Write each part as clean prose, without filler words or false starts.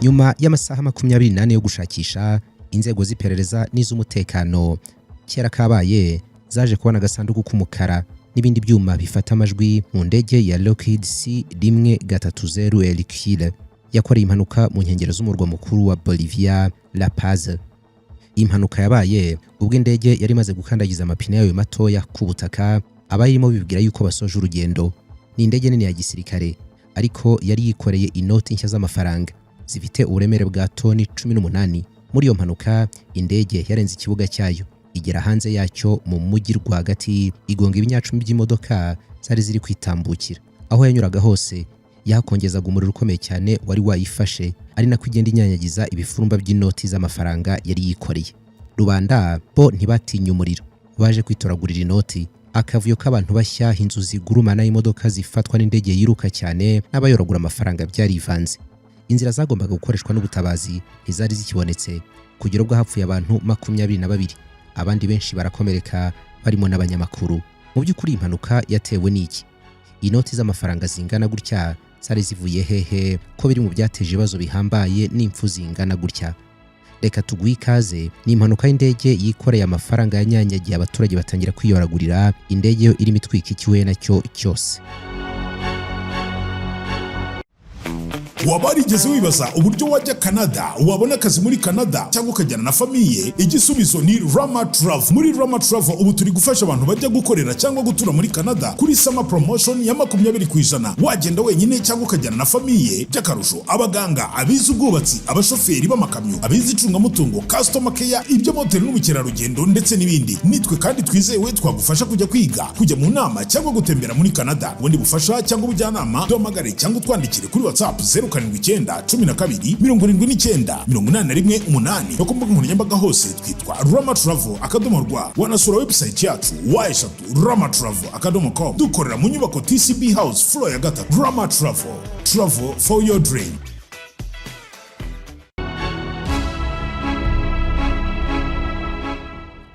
Nyuma y'amasaha 24 yo gushakisha, inzego z'iperereza n'iz'umutekano kera kabaye zaje kubona agasanduku k'umukara n'ibindi byuma bifata amajwi mu ndege ya Lockheed C-130 Hercule yakoreye impanuka mu nkengero z'umurwa mukuru wa Bolivia, La Paz. Impanuka yabaye ubwo indege yari imaze gukandagiza amapine yayo matoya ku butaka, abayirimo bibwira yuko basoje urugendo. Ni indege nini ya gisirikare, ariko yari yikoreye inoti nshya z'amafaranga zifite uburemere bwa toni 18. Muri iyo mpanuka indege yarenze ikibuga cyayo igera hanze yacyo mu mujyi rwagati, igonga ibinyacumi by'imodoka zari ziri kwitambukira. Aho yanyuraga hose yakongezaga umuriro ukomeye cyane wari wayifashe, ari nako igenda inyanyagiza ibifurumba by'inoti z'amafaranga yari yikoreye. Rubanda bo ntibatinya umuriro, baje kwitoragurira inoti. Akavuyo k'abantu bashya, inzu zigurumana, imodoka zifatwa n'indege yiruka cyane, n'abayoragura amafaranga byarivanze. Inzira zagombaga gukoreshwa n'ubutabazi ntizari zikibonetse, kugira ubwo hapfuye abantu 22, abandi benshi barakomereka barimo n'abanyamakuru. Mu by'ukuri impanuka yatewe n'iki? Inoti z'amafaranga zingana gutya zari zivuye hehe ko biri mu byateje ibibazo bihambaye n'impfu zingana gutya? Reka tuguhe ikaze. Ni impanuka y'indege yikoreye amafaranga yanyanyagiye, abaturage batangira kwiyoragurira, indege yo irimo itwika ikihuye nacyo cyose. Waba warigeze wibaza uburyo wajya Canada, wabona akazi muri Canada cyangwa ukajyana na famiye? Igisubizo ni Rama Travel. Muri Rama Travel ubu turi gufasha abantu bajya gukorera cyangwa gutura muri Canada kuri summer promotion ya 20%. Wagenda wenyine cyangwa ukajyana na famiye, by'akarusho abaganga, abize ubwubatsi, abashoferi b'amakamyo, abize icungamutungo, customer care, ibyo moteri n'ubukerarugendo ndetse n'ibindi. Nitwe kandi twizewe twagufasha kujya kwiga, kujya mu nama cyangwa gutembera muri Canada. Ubundi bufasha cyangwa ubujyanama duhamagare cyangwa twandikire kuri WhatsApp 0712-12-89-81 no ku mbuga nkoranyambaga hose twitwa Rama Travel _rwa. Wanasura website yacu wa3ramatravel.com. dukorera mu nyubako TCB House floor ya 3. Rama Travel for your dream.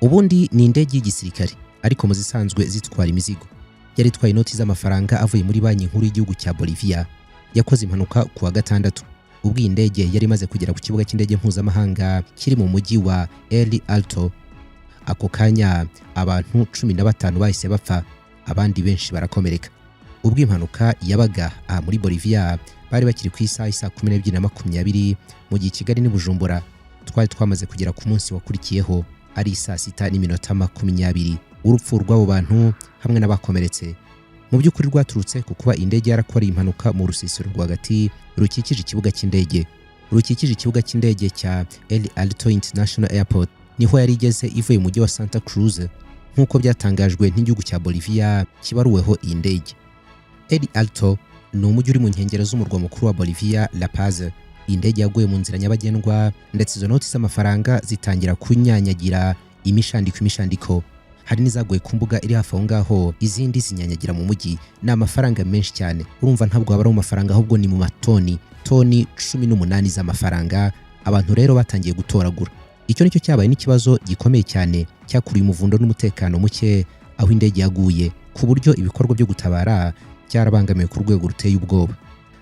Ubundi ni indege y'igisirikare, ariko mu zisanzwe zitwara imizigo. Yari itwaye inoti z'amafaranga avuye muri banki nkuru y'igihugu cya Bolivia. Yakoze impanuka ku wa gatandatu ubwo iyi ndege yari imaze kugera ku kibuga cy'indege mpuzamahanga kiri mu mujyi wa El Alto. Ako kanya abantu 15 bahise bapfa, abandi benshi barakomereka. Ubwo impanuka yabaga muri Bolivia bari bakiri ku isaha 12:20 mu gihe Kigali ni Bujumbura twari twamaze kugera ku munsi wakurikiyeho ari 6:20. Urupfu rw'abo bantu hamwe n'abakomeretse mu by'ukuri rwaturutse ku kuba indege yarakoreye impanuka mu rusisiro rwagati rukikije ikibuga cy'indege cya El Alto International Airport. Niho yari igeze ivuye mu mujyi wa Santa Cruz, nk'uko byatangajwe n'igihugu cya Bolivia kibaruweho iyi ndege. El Alto ni umujyi uri mu nkengero z'umurwa mukuru wa Bolivia, La Paz. Indege yaguye mu nzira nyabagendwa, ndetse izo noti z'amafaranga zitangira kunyanyagira imishandiko. Hari n'izaguye ku mbuga iri hafi aho ngaho, izindi zinyanyagira mu mujyi. Ni amafaranga menshi cyane, urumva ntabwo habara mu mafaranga, ahubwo ni mu matoni 18 z'amafaranga. Abantu rero batangiye gutoragura. Icyo nicyo cyabaye n'ikibazo gikomeye cyane, cyakuruye umuvundo n'umutekano muke aho indege yaguye, ku buryo ibikorwa byo gutabara byarabangamiwe ku rwego ruteye ubwoba.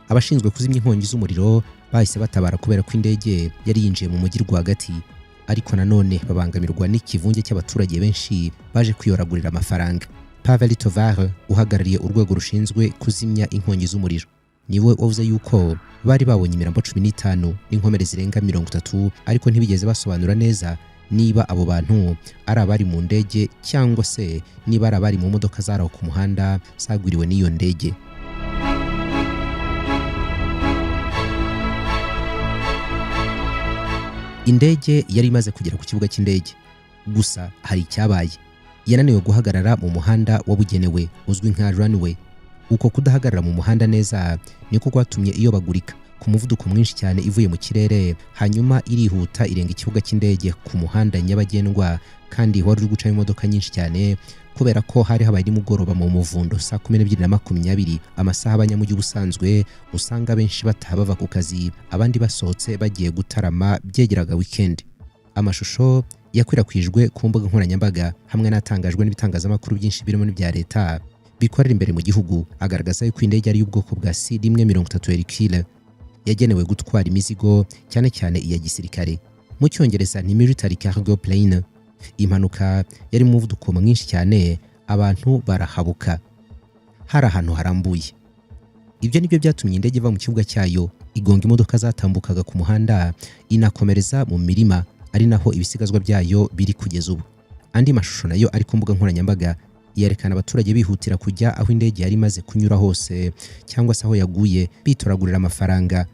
Abashinzwe kuzimya inkongi z'umuriro bahise batabara kubera ko indege yari yinjiye mu mujyi rwagati, ariko nanone babangamirwa n'ikivunge cy'abaturage benshi baje kwiyoragurira amafaranga. Pavel Tovar uhagarariye urwego rushinzwe kuzimya inkongi z'umuriro niwe wavuze yuko bari babonye imirambo 15 n'inkomere zirenga 30, ariko ntibigeze basobanura neza niba abo bantu ari abari mu ndege cyangwa se niba ari abari mu modoka zaraho ku muhanda zagwiriwe n'iyo ndege. Indege yari imaze kugera ku kibuga cy'indege, gusa hari icyabaye. Yananiwe guhagarara mu muhanda wabugenewe uzwi nka runway. Uko kudahagarara mu muhanda neza niko kwatumye iyobagurika ku muvuduko mwinshi cyane ivuye mu kirere, hanyuma irihuta irenga ikibuga cy'indege ku muhanda nyabagendwa, kandi wari uri gucamo imodoka nyinshi cyane kubera ko hari habaye nimugoroba mu muvundo saa 12:20, amasaha abanyamujyi ubusanzwe usanga benshi bataha bava ku kazi, abandi basohotse bagiye gutarama byegeraga weekend. Amashusho yakwirakwijwe ku mbuga nkoranyambaga hamwe n'atangajwe n'ibitangazamakuru byinshi birimo n'ibya leta bikorera imbere mu gihugu agaragaza yuko indege ari y'ubwoko bwa C-130 Hercule yagenewe gutwara imizigo cyane cyane iya gisirikare. Mu cyongereza ni military cargo plane. Impanuka yari mu muvuduko mwinshi cyane, abantu barahabuka. Hari ahantu harambuye. Ibyo nibyo byatumye indege iva mu kibuga cyayo igonga imodoka zatambukaga ku muhanda inakomereza mu mirima, ari naho ibisigazwa byayo biri kugeza ubu. Andi mashusho nayo ari ku mbuga nkoranyambaga yerekana abaturage bihutira kujya aho indege yari imaze kunyura hose cyangwa se aho yaguye bitoragurira amafaranga.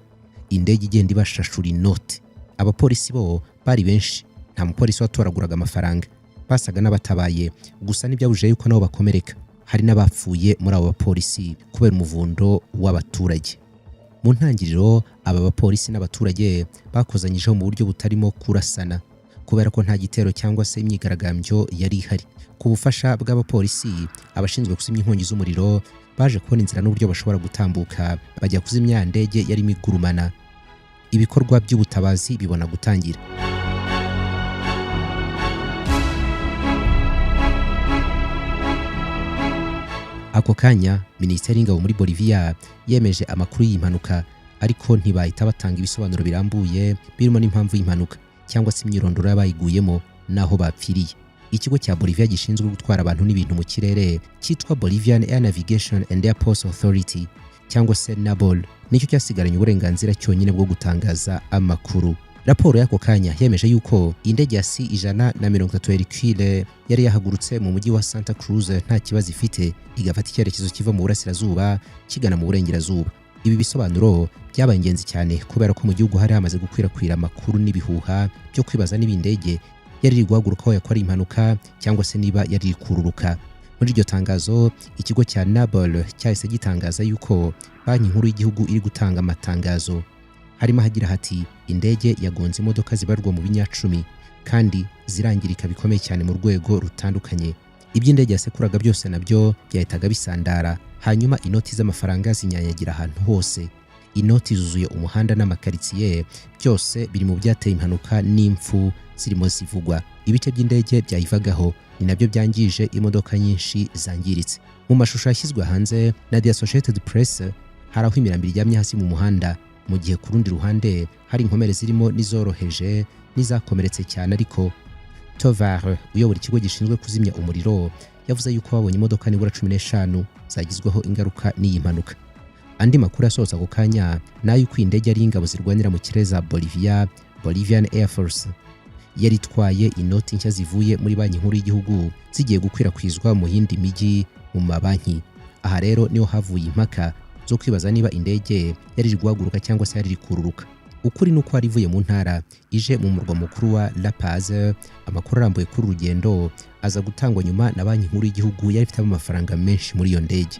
Indege igenda ibashashura inoti. Abapolisi bo bari benshi, nta mupolisi watoraguraga amafaranga, basaga n'abatabaye, gusa n'ibyabujije yuko nabo bakomereka. Hari n'abapfuye muri abo bapolisi kubera umuvundo w'abaturage. Mu ntangiriro aba bapolisi n'abaturage bakozanyijeho mu buryo butarimo kurasana kubera ko nta gitero cyangwa se imyigaragambyo yari ihari. Ku bufasha bw'abapolisi, abashinzwe kuzimya inkongi z'umuriro baje kubona inzira n'uburyo bashobora gutambuka bajya kuzimya ya ndege yarimo igurumana. Ibikorwa by'ubutabazi bibona gutangira. Ako kanya Minisiteri y'Ingabo muri Bolivia yemeje amakuru y'impanuka, ariko ntibayita batanga ibisobanuro birambuye birimo n'impamvu y'impanuka cyangwa se imyirondoro y'abayiguyemo naho bapfiriye. Ikigo cya Bolivia gishinzwe gutwara abantu n'ibintu mu kirere cyitwa Bolivian Air Navigation and Airports Authority cyangwa se NABOL nicyo cyasigaranye uburenganzira cyonyine bwo gutangaza amakuru. Raporo y'ako kanya yemeje yuko indege ya C-130 Hercule yari yahagurutse mu mujyi wa Santa Cruz nta kibazo ifite, igafata icyerekezo kiva mu burasirazuba kigana mu burengerazuba. Ibi bisobanuro byabaye ingenzi cyane kubera ko mu gihugu hari hamaze gukwirakwira amakuru n'ibihuha byo kwibaza niba indege yari iri guhaguruka aho yakora impanuka cyangwa se niba yari iri kururuka. Muri iryo tangazo, ikigo cya NABOL cyahise gitangaza yuko Banki Nkuru y'Igihugu iri gutanga amatangazo. Harimo hagira hati indege yagonze imodoka zibarwa mu binyacumi kandi zirangirika bikomeye cyane mu rwego rutandukanye. Iby'indege yasekuraga byose nabyo byahitaga bisandara, hanyuma inoti z'amafaranga zinyanyagira ahantu hose. Inoti zuzuye umuhanda n'amakaritsiye, byose biri mu byateye impanuka n'impfu zirimo zivugwa. Ibice by'indege byayivagaho ni nabyo byangije imodoka nyinshi zangiritse. Mu mashusho yashyizwe hanze na The Associated Press, hari aho imirambo iryamye hasi mu muhanda, mu gihe ku rundi ruhande hari inkomere zirimo n'izoroheje n'izakomeretse cyane. Ariko Tovar uyobora ikigo gishinzwe kuzimya umuriro yavuze yuko babonye imodoka nibura 15 zagizweho ingaruka n'iyi mpanuka. Andi makuru yasohotse ako kanya nayo uko indege ari ingabo zirwanira mu kirere za Bolivia, Bolivian Air Force, yari itwaye inoti nshya zivuye muri Banki Nkuru y'Igihugu zigiye gukwirakwizwa mu yindi mijyi mu mabanki. Aha rero niho havuye impaka zo kwibaza niba indege yari iri guhaguruka cyangwa se yari iri kururuka. Ukuri nuko ari ivuye mu ntara ije mu murwa mukuru wa La Paz. Amakuru arambuye kuri urugendo aza gutangwa nyuma na Banki Nkuru y'Igihugu yari ifite amafaranga menshi muri iyo ndege.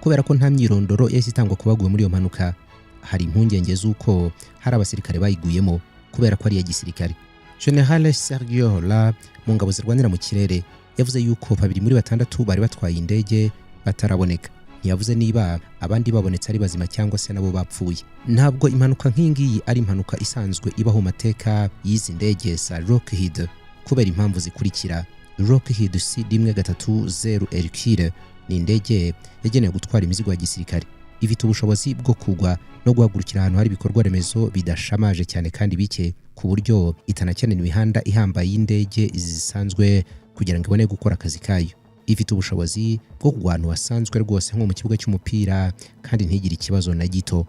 Kubera ko nta myirondoro yahise itangwa ku baguye muri iyo mpanuka, hari impungenge z'uko hari abasirikare bayiguyemo kubera ko ari iya gisirikare. General Sergio Hola mu ngabo zirwanira mu kirere yavuze yuko 2 muri 6 bari batwaye indege bataraboneka. Ntiyavuze niba abandi babonetse ari bazima cyangwa se nabo bapfuye. Ntabwo impanuka nk'ingiyi ari impanuka isanzwe ibaho mu mateka y'izi ndege za Lockheed kubera impamvu zikurikira. Lockheed C-130 Hercule ni indege yagenewe gutwara imizigo ya gisirikare. Ifite ubushobozi bwo kugwa no guhagurukira ahantu hari ibikorwa remezo bidashamaje cyane kandi bike, ku buryo itanakenera imihanda ihambaye y'indege zisanzwe kugira ngo ibone gukora akazi kayo. Ifite ubushobozi bwo kugwa ahantu hasanzwe rwose nko mu kibuga cy'umupira kandi ntigire ikibazo na gito.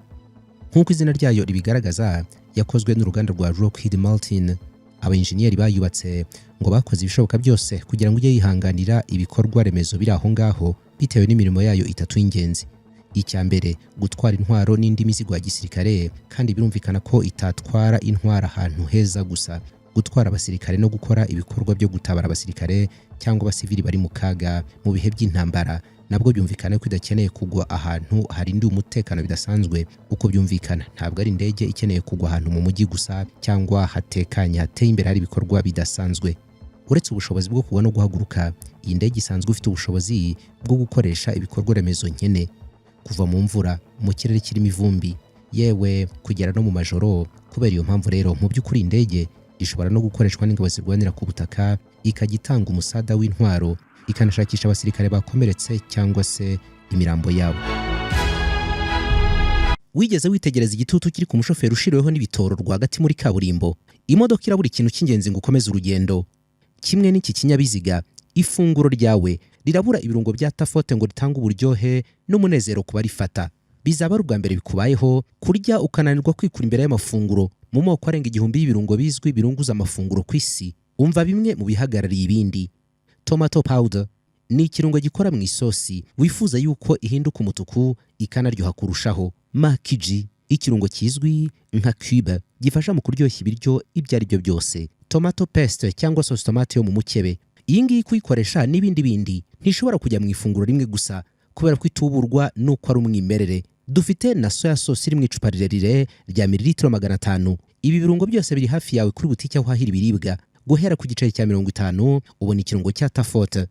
Nk'uko izina ryayo ribigaragaza, yakozwe n'uruganda rwa Lockheed Martin. Abainjeniyeri bayubatse ngo bakoze ibishoboka byose kugira ngo ujye yihanganira ibikorwa remezo biri aho ngaho bitewe n'imirimo yayo 3 y'ingenzi. Icya mbere, gutwara intwaro n'indi mizigo ya gisirikare, kandi birumvikana ko itatwara intwara ahantu heza gusa. Gutwara abasirikare no gukora ibikorwa byo gutabara abasirikare cyangwa abasivili bari mu kaga mu bihe by'intambara, nabwo byumvikana ko idakeneye kugwa ahantu harindi umutekano bidasanzwe. Uko byumvikana, ntabwo ari indege ikeneye kugwa ahantu mu mujyi gusa cyangwa hatekanye hateye imbere hari ibikorwa bidasanzwe. Uretse ubushobozi bwo kugwa no guhaguruka, iyi ndege isanzwe ifite ubushobozi bwo gukoresha ibikorwa remezo nkene, kuva mu mvura, mu kirere kirimo ivumbi, yewe kugera no mu majoro. Kubera iyo mpamvu rero mu by'ukuri indege ishobora no gukoreshwa n'ingabo zirwanira ku butaka, ikajya itanga umusada w'intwaro, ikanashakisha abasirikare bakomeretse cyangwa se imirambo yabo. Wigeze witegereza igitutu kiri ku mushoferi ushiriweho n'ibitoro rwagati muri kaburimbo? Imodoka irabura ikintu cy'ingenzi ngo ukomeze urugendo. Kimwe n'iki kinyabiziga, ifunguro ryawe rirabura ibirungo bya tafote ngo ritange uburyohe n'umunezero ku barifata. Bizaba ari ubwa mbere bikubayeho kurya ukananirwa kwikura imbere y'amafunguro mu moko arenga igihumbi y'ibirungo bizwi birunguza amafunguro ku isi. Umva bimwe mu bihagarariye ibindi. Tomato powder ni ikirungo gikora mu isosi wifuza yuko ihinduka umutuku ikanaryoha kurushaho. Makiji, ikirungo kizwi nka cube, gifasha mu kuryoshya ibiryo ibyo ari byo byose. Tomato paste cyangwa sauce tomate yo mu mukebe, iyi ngiyi kuyikoresha n'ibindi bindi ntishobora kujya mu ifunguro rimwe gusa kubera ko ituburwa nuko ari umwimerere. Dufite na soya sauce iri mu icupa rirerire rya mililitiro 500. Ibi birungo byose biri hafi yawe kuri butike aho hahira ibiribwa. Guhera ku giceri cya 50 ubona ikirungo cya tafote.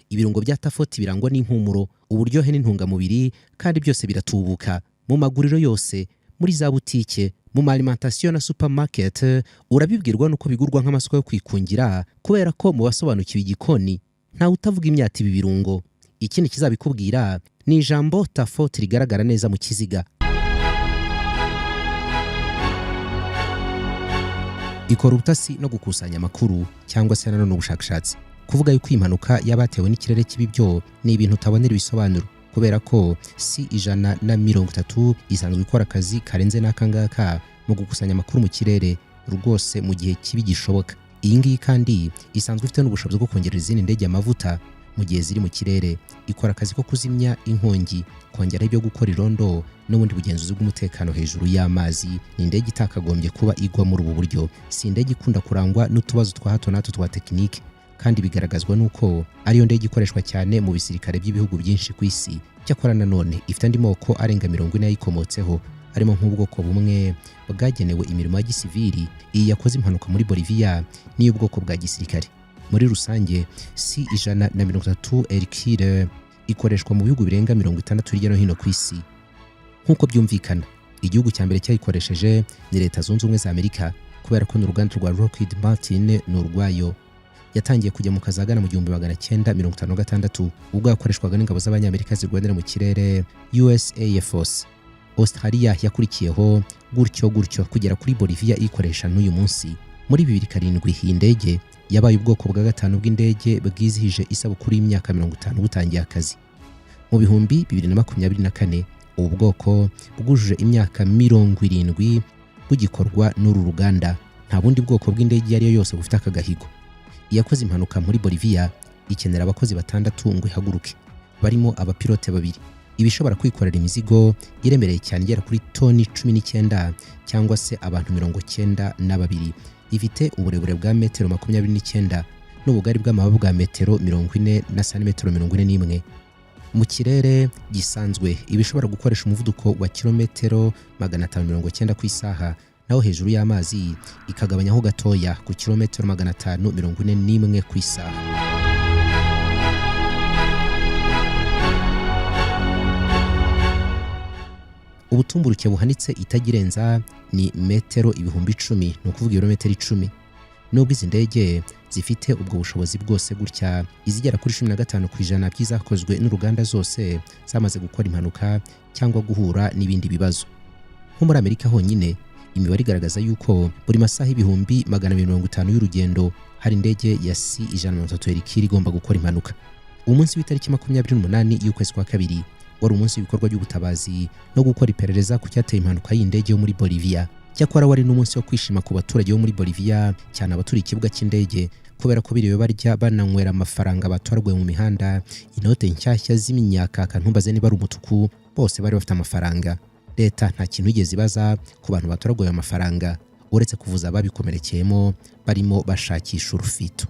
Ibirungo bya tafote birangwa n'impumuro, uburyohe n'intungamubiri, kandi byose biratubuka. Mu maguriro yose, muri za butike, mu alimentation na supermarket, urabibwirwa nuko bigurwa nk'amasoko yo kwikungira kubera ko mu basobanukiwe igikoni nta utavuga imyati ibi birungo. Ikindi kizabikubwira ni ijambo tafote rigaragara neza mu kiziga. Ikora ubutasi no gukusanya amakuru cyangwa se nanone ubushakashatsi. Kuvuga yuko impanuka yabatewe n'ikirere kibibyo ni ibintu utabonera ibisobanuro, kubera ko C130 isanzwe ikora akazi karenze n'akangaka mu gukusanya amakuru mu kirere rwose mu gihe kibi gishoboka. Iyi ngiyi kandi isanzwe ifite n'ubushobozi bwo kongerera izindi ndege amavuta mu gihe ziri mu kirere. Ikora akazi ko kuzimya inkongi, kongera ibyo gukora irondo n'ubundi bugenzuzi bw'umutekano hejuru y'amazi. Ni indege itakagombye kuba igwa muri ubu buryo. Si indege ikunda kurangwa n'utubazo twa hato na hato twa tekinike, kandi bigaragazwa nuko ariyo ndege ikoreshwa cyane mu bisirikare by'ibihugu byinshi ku isi. Cyakora nanone ifite andi moko arenga 40 yayikomotseho, harimo nk'ubwoko bumwe bwagenewe imirimo ya gisivili. Iyi yakoze impanuka muri Bolivia ni ubwoko bwa gisirikare. Muri rusange, C130 Hercule ikoreshwa mu bihugu birenga 60 hirya no hino ku isi. Nk'uko byumvikana, igihugu cya mbere cyayikoresheje ni Leta Zunze Ubumwe za Amerika, kubera ko n'uruganda rwa Lockheed Martin n'urwayo. Yatangiye kujya mu kazagana mu 1956 ubwo yakoreshwaga n'ingabo z'abanyamerika zirwanira mu kirere US Air Force. Australia yakurikiyeho gutyo kugera kuri Bolivia ikoresha n'uyu munsi. Muri 2007 iyi ndege yabaye ubwoko bwa gatanu bw'indege bwizihije isabukuru y'imyaka 50 butangiye akazi. Mu bihumbi 2024 ubu bwoko bwujuje imyaka 70 bugikorwa n'uru ruganda. Nta bundi bwoko bw'indege yari yose bufite aka gahigo. Yakoze impanuka muri Bolivia ikenera abakozi 6 ngo ihaguruke, barimo abapilote 2. Ibishobora kwikorera imizigo iremereye cyane igera kuri toni 19 cyangwa se abantu 92. Ifite uburebure bwa metero 29 n'ubugari bw'amababa bwa metero 40 na santimetero 41. Mu kirere gisanzwe ibishobora gukoresha umuvuduko wa kilometero 590 ku isaha, naho hejuru y'amazi ikagabanyaho gatoya ku kilometero 541 ku isaha. Ubutumburuke buhanitse itagirenza ni metero 10,000, ni ukuvuga ibirometero 10. Nubwo izi ndege zifite ubwo bushobozi bwose gutya, izigera kuri 15% by'izakozwe n'uruganda zose zamaze gukora impanuka cyangwa guhura n'ibindi bibazo. Nko muri Amerika honyine, imibare igaragaza yuko buri masaha 250 y'urugendo hari indege ya C130 Hercule igomba gukora impanuka. Umunsi w'itariki 28 y'ukwezi kwa kabiri wari umunsi w'ibikorwa by'ubutabazi no gukora iperereza ku cyateye impanuka y'indege yo muri Bolivia. Cyakora wari n'umunsi wo kwishima ku baturage bo muri Bolivia, cyane abaturiye ikibuga cy'indege, kubera ko biriwe barya bananywera amafaranga batwarwe mu mihanda. Inote nshyashya z'iminyakaka ntumbaze niba ari umutuku, bose bari bafite amafaranga. Leta nta kintu igeze ibaza ku bantu batwarwaye amafaranga, uretse kuvuza ababikomerekeyemo barimo bashakisha urufito.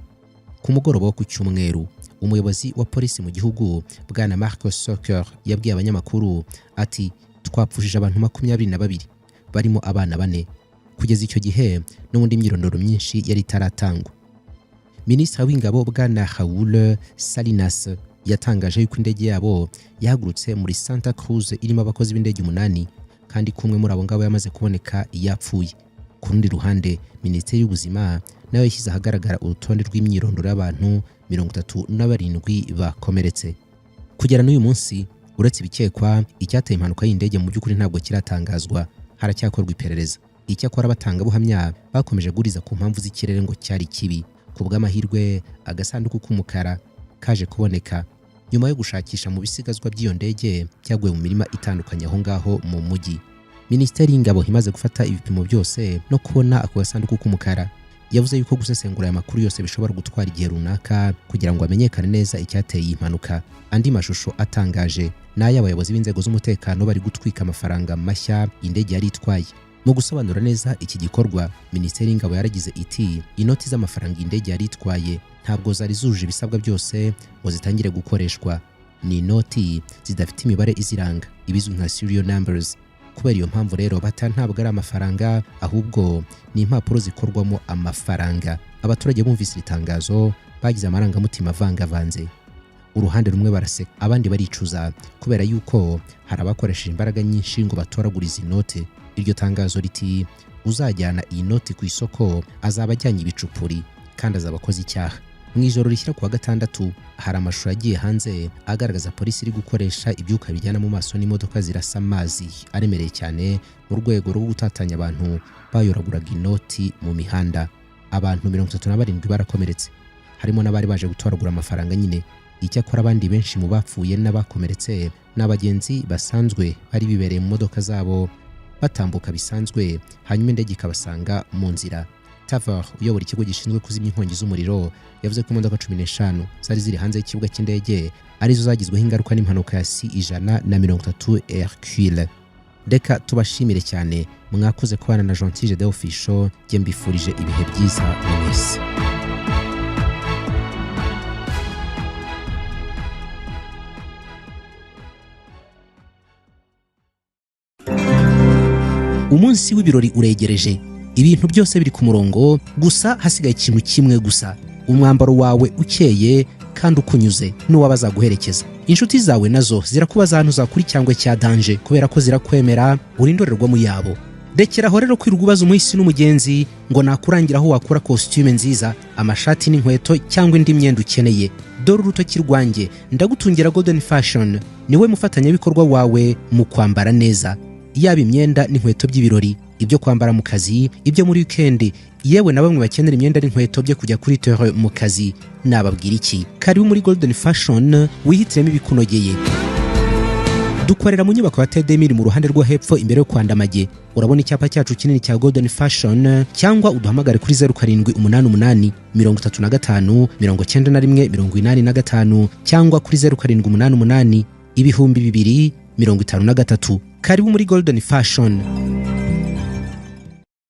Ku mugoroba wo ku cyumweru, umuyobozi wa polisi mu gihugu bwana Marcos Soker yabwiye abanyamakuru ati twapfushije abantu 22 barimo abana 4. Kugeza icyo gihe n'ubundi imyirondoro myinshi yari itaratangwa. Minisitiri w'ingabo bwana Raul Salinas yatangaje yuko indege yabo yahagurutse muri Santa Cruz irimo abakozi b'indege 8, kandi kumwe muri abo ngabo yamaze kuboneka yapfuye. Ku rundi ruhande Minisiteri y'Ubuzima nayo yashyize ahagaragara urutonde rw'imyirondoro y'abantu 37 bakomeretse. Kugera n'uyu munsi uretse ibikekwa icyateye impanuka y'indege mu by'ukuri ntabwo kiratangazwa, haracyakorwa iperereza. Icyakora abatangabuhamya bakomeje guriza ku mpamvu z'ikirere ngo cyari kibi. Ku bw'amahirwe agasanduku k'umukara kaje kuboneka nyuma yo gushakisha mu bisigazwa by'iyo ndege cyaguye mu mirima itandukanye aho ngaho mu mujyi. Minisiteri y'Ingabo imaze gufata ibipimo byose no kubona ako gasanduku k'umukara, yavuze yuko gusesengura aya makuru yose bishobora gutwara igihe runaka kugira ngo amenyekane neza icyateye iyi mpanuka. Andi mashusho atangaje n'ay'abayobozi b'inzego z'umutekano bari gutwika amafaranga mashya indege yari itwaye. Mu gusobanura neza iki gikorwa, Minisiteri y'Ingabo yaragize iti inoti z'amafaranga indege yari itwaye ntabwo zari zuje ibisabwa byose ngo zitangire gukoreshwa. Ni inoti zidafite imibare iziranga, ibizwi nka serial numbers. Kubera iyo mpamvu rero ntabwo ari amafaranga ahubwo ni impapuro zikorwamo amafaranga. Abaturage bumvise itangazo bagize amarangamutima avangavanze. Uruhande rumwe baraseka, abandi baricuza kubera yuko hari abakoresheje imbaraga nyinshi ngo batoragure izi note. Iryo tangazo riti uzajyana iyi noti ku isoko azaba ajyanye ibicupuri kandi azaba akoze icyaha. Mu ijoro rishyira kuwa gatandatu hari amashusho yagiye hanze agaragaza polisi iri gukoresha ibyuka bijyana mu maso n'imodoka zirasa amazi aremereye cyane mu rwego rwo gutatanya abantu bayoraguraga inoti mu mihanda. Abantu 37 barakomeretse, harimo n'abari baje gutoragura amafaranga nyine. Icyakora abandi benshi mu bapfuye n'abakomeretse n'abagenzi basanzwe bari bibereye mu modoka zabo batambuka bisanzwe, hanyuma indege ikabasanga mu nzira. Tavar uyobora ikigo gishinzwe kuzimya inkongi z'umuriro yavuze ko imodoka 15 zari ziri hanze y'ikibuga cy'indege arizo zagizweho ingaruka n'impanuka ya C130 Hercule. Reka tubashimire cyane mwakoze kubana na Gentil Gedeon Official, jye mbifurije ibihe byiza mwese. Umunsi w'ibirori uregereje, ibintu byose biri ku murongo, gusa hasigaye ikintu kimwe gusa: umwambaro wawe ukeye kandi ukunyuze n'uwabazaguherekeza. Inshuti zawe nazo zirakubaza ahantu zakuri cyangwa cya danje kubera ko zirakwemera uri indorerwamo yabo. Rekeraho rero kwirirwa ubaza umuhisi n'umugenzi ngo nakurangira aho wakura costume nziza, amashati n'inkweto cyangwa indi myenda ukeneye. Dore urutoki rwanjye ndagutungira Golden Fashion, niwe mufatanyabikorwa wawe mu kwambara neza. Yaba imyenda n'inkweto by'ibirori, ibyo kwambara mu kazi, ibyo muri weekend, yewe na bamwe bakenera imyenda n'inkweto byo kujya kuri terre mu kazi. Nababwira iki? Karibu muri Golden Fashion wihitiremo ibikunogeye. Dukorera mu nyubako ya Tedemir mu ruhande rwo hepfo imbere yo kwandamage. Urabona icyapa cyacu kinini cya Golden Fashion, cyangwa uduhamagare kuri 0788 35 91 85 cyangwa kuri 0788 200 53. Karibu muri Golden Fashion.